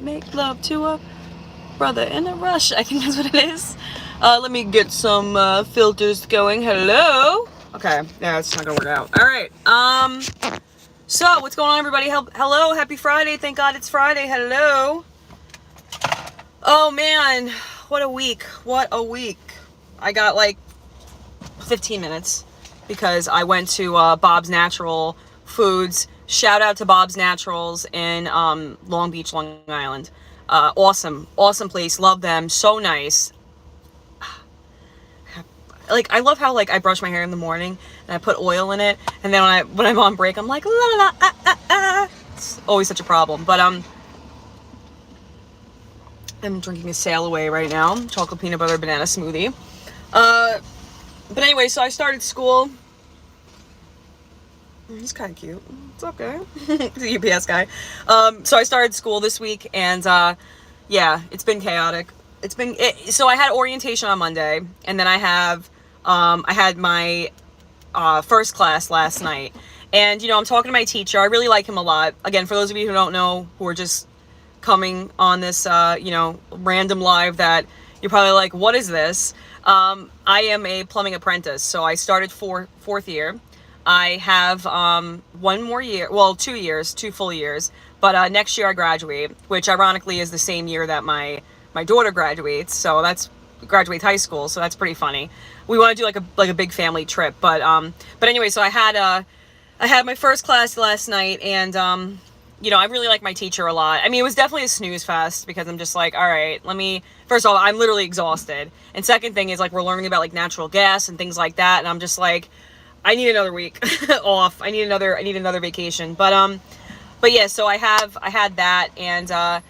make love to a brother in a rush. I think that's what it is. Let me get some filters going. Hello. Okay, yeah, it's not gonna work out. All right. So what's going on, everybody? Hello, happy Friday. Thank God it's Friday. Hello. Oh man, what a week. What a week. I got like 15 minutes because I went to Bob's Natural Foods. Shout out to Bob's Naturals in Long Beach, Long Island. Awesome place. Love them. So nice. Like, I love how like I brush my hair in the morning and I put oil in it, and then when I'm on break I'm like la la la ah, ah, ah. It's always such a problem. But I'm drinking a Sail Away right now, chocolate peanut butter banana smoothie. But anyway, so I started school. He's kind of cute. It's okay. He's a UPS guy. So I started school this week, and yeah, it's been chaotic. So I had orientation on Monday, and then I had my first class last night. And, I'm talking to my teacher. I really like him a lot. Again, for those of you who don't know, who are just coming on this, random live, that you're probably like, what is this? I am a plumbing apprentice. So I started fourth year. I have 1 more year, well, 2 years, 2 full years. But next year I graduate, which ironically is the same year that my daughter graduates. So graduates high school. So that's pretty funny. We want to do like a big family trip. But anyway, so I had my first class last night, and I really like my teacher a lot. I mean, it was definitely a snooze fest because I'm just like, all right, first of all, I'm literally exhausted. And second thing is, like, we're learning about like natural gas and things like that. And I'm just like, I need another week off. I need another vacation. But yeah, so I had that, and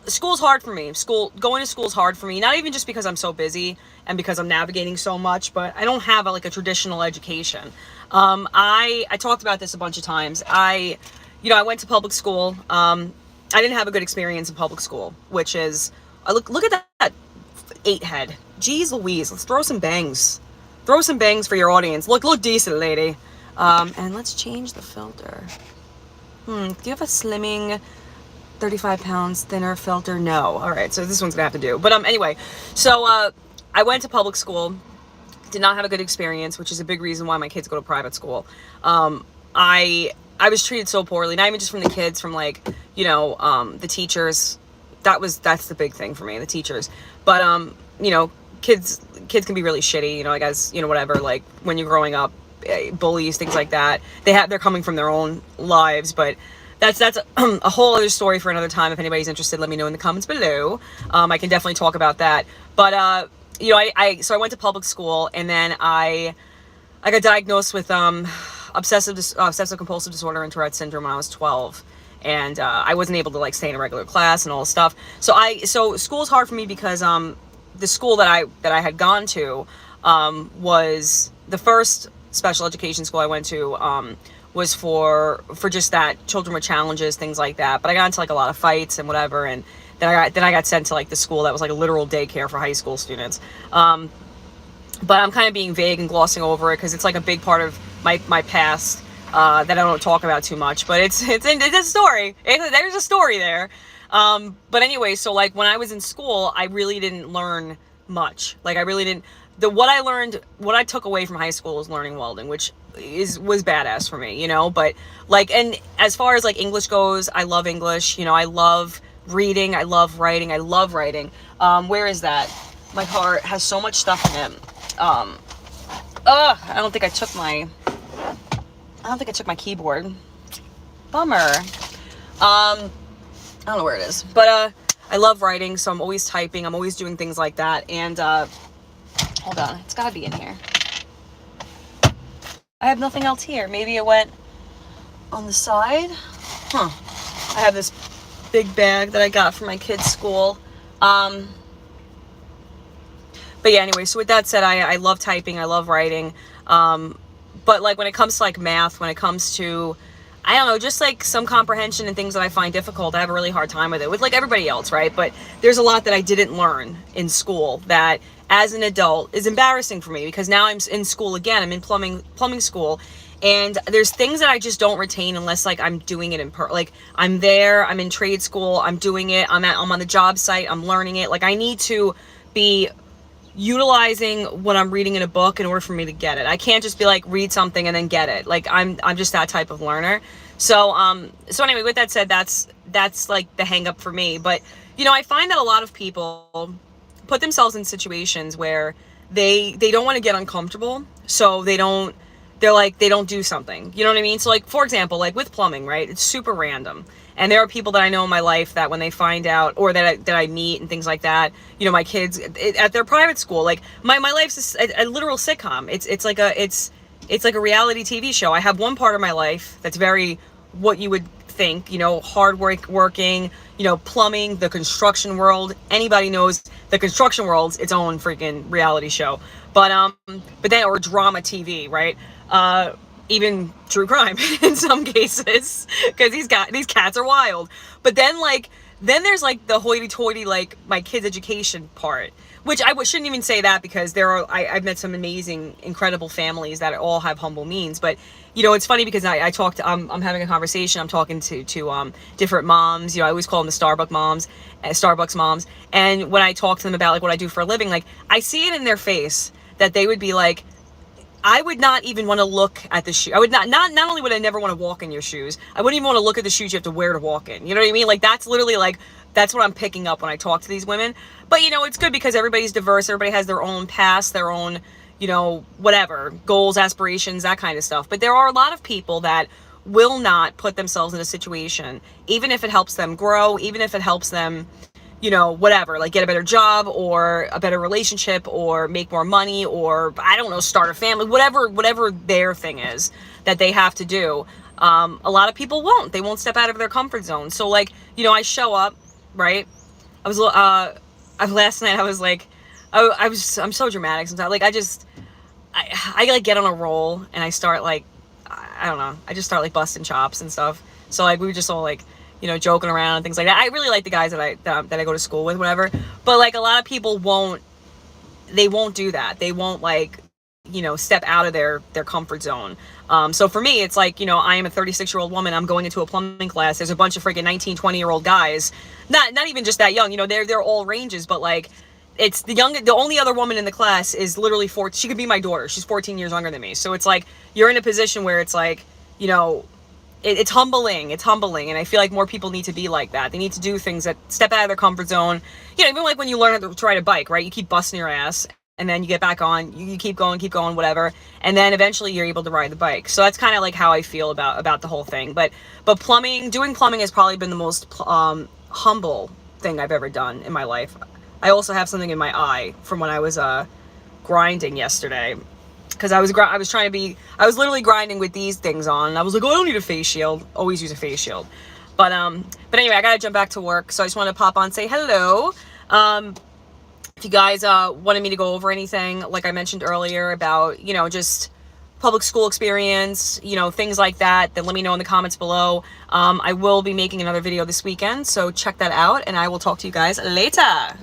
school's hard for me. Going to school's hard for me. Not even just because I'm so busy and because I'm navigating so much, but I don't have a traditional education. I talked about this a bunch of times. I went to public school. I didn't have a good experience in public school, which is, look at that 8 head. Jeez Louise, let's throw some bangs. Throw some bangs for your audience. Look decent, lady. And let's change the filter. Do you have a slimming 35 pounds thinner filter? No. All right, so this one's gonna have to do. But anyway, so I went to public school. Did not have a good experience, which is a big reason why my kids go to private school. I was treated so poorly, not even just from the kids, from the teachers. That's the big thing for me, the teachers. But kids can be really shitty, I guess, whatever, like when you're growing up, bullies, things like that. They're coming from their own lives, but that's a whole other story for another time. If anybody's interested, let me know in the comments below. I can definitely talk about that. But so I went to public school, and then I got diagnosed with obsessive compulsive disorder and Tourette syndrome when I was 12, and I wasn't able to stay in a regular class and all this stuff. So school's hard for me because the school that I had gone to was the first special education school I went to. Was for just that, children with challenges, things like that. But I got into a lot of fights and whatever, and then I got sent to the school that was a literal daycare for high school students. But I'm kind of being vague and glossing over it because it's a big part of my past that I don't talk about too much. But it's a story. There's a story there. But anyway, so when I was in school, I really didn't learn much. I really didn't. What I took away from high school was learning welding, which was badass for me, but and as far as English goes, I love English, I love reading, I love writing. Where is that? My car has so much stuff in it. I don't think I took my keyboard. Bummer. I don't know where it is, but I love writing, so I'm always typing, I'm always doing things like that. And hold on, it's gotta be in here. I have nothing else here. Maybe it went on the side. I have this big bag that I got from my kids' school. But yeah, anyway, so with that said, I love typing, I love writing. But when it comes to math, when it comes to, I don't know, just some comprehension and things that I find difficult, I have a really hard time with it, with everybody else, right? But there's a lot that I didn't learn in school that as an adult is embarrassing for me, because now I'm in school again. I'm in plumbing school, And there's things that I just don't retain unless like I'm doing it like I'm there, I'm in trade school, I'm doing it, I'm on the job site, I'm learning it. Like I need to be utilizing what I'm reading in a book in order for me to get it. I can't just be like read something and then get it. Like I'm just that type of learner. So anyway, with that said, that's like the hang up for me. But you know, I find that a lot of people put themselves in situations where they don't want to get uncomfortable, so they don't do something. You know what I mean? So like, for example, like with plumbing, right? It's super random. And there are people that I know in my life that when they find out, or that I meet and things like that, you know, my kids at their private school, like my life's a literal sitcom. It's like a reality TV show. I have one part of my life that's very what you would think, you know, working, you know, plumbing, the construction world. Anybody knows the construction world's its own freaking reality show. But then, or drama TV, right? Even true crime in some cases, because these cats are wild. But then there's like the hoity-toity, like my kids' education part, which I shouldn't even say that, because I've met some amazing, incredible families that all have humble means. But you know, it's funny because I talked, I'm having a conversation, I'm talking to different moms. You know, I always call them the Starbucks moms. And when I talk to them about like what I do for a living, like I see it in their face that they would be like, I would not even want to look at the shoe. I would not only would I never want to walk in your shoes, I wouldn't even want to look at the shoes you have to wear to walk in. You know what I mean? Like that's literally like, that's what I'm picking up when I talk to these women. But you know, it's good because everybody's diverse. Everybody has their own past, their own, you know, whatever, goals, aspirations, that kind of stuff. But there are a lot of people that will not put themselves in a situation, even if it helps them grow, even if it helps them, you know, whatever, like get a better job or a better relationship or make more money or, I don't know, start a family, whatever their thing is that they have to do. A lot of people won't. They won't step out of their comfort zone. So like, you know, I show up, right? Last night I was like, I'm so dramatic sometimes. Like I like get on a roll and I start like, I don't know, I just start like busting chops and stuff. So like we were just all like, you know, joking around and things like that. I really like the guys that I go to school with, whatever. But like a lot of people won't do that. They won't like, you know, step out of their comfort zone. So for me, it's like, you know, I am a 36-year-old woman. I'm going into a plumbing class. There's a bunch of freaking 19, 20-year-old guys. Not even just that young, you know, they're all ranges, but like it's the only other woman in the class is literally 14. She could be my daughter. She's 14 years younger than me. So it's like, you're in a position where it's like, you know, it's humbling. It's humbling. And I feel like more people need to be like that. They need to do things that step out of their comfort zone. You know, even like when you learn how to ride a bike, right? You keep busting your ass and then you get back on, you keep going, whatever. And then eventually you're able to ride the bike. So that's kind of like how I feel about the whole thing. But doing plumbing has probably been the most humble thing I've ever done in my life. I also have something in my eye from when I was grinding yesterday. Because I was literally grinding with these things on. And I was like, oh, I don't need a face shield. Always use a face shield. But anyway, I gotta jump back to work. So I just want to pop on and say hello. If you guys wanted me to go over anything, like I mentioned earlier, about, you know, just public school experience, you know, things like that, then let me know in the comments below. I will be making another video this weekend, so check that out, and I will talk to you guys later.